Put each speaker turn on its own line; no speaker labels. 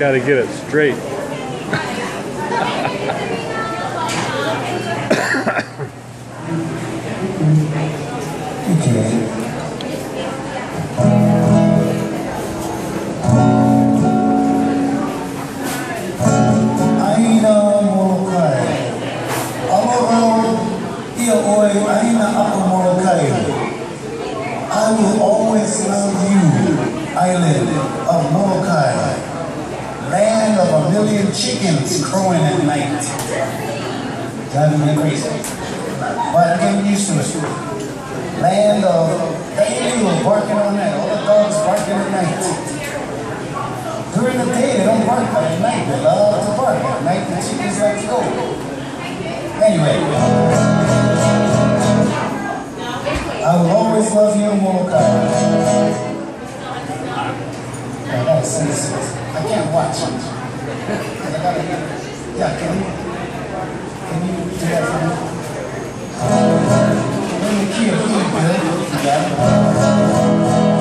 Gotta get it straight.
I will always love you, island of Molokai, land of a million chickens crowing at night. Driving me crazy. But I'm getting used to it. Land of the eagles barking all night, all the dogs barking at night. During the day they don't bark, but at night they love to bark. At night the chickens like to go. Anyway. I will always love you, Molokai. I gotta say this. I can't watch it. Yeah, can you do that for me? Let me key a feed, Bill. You got it?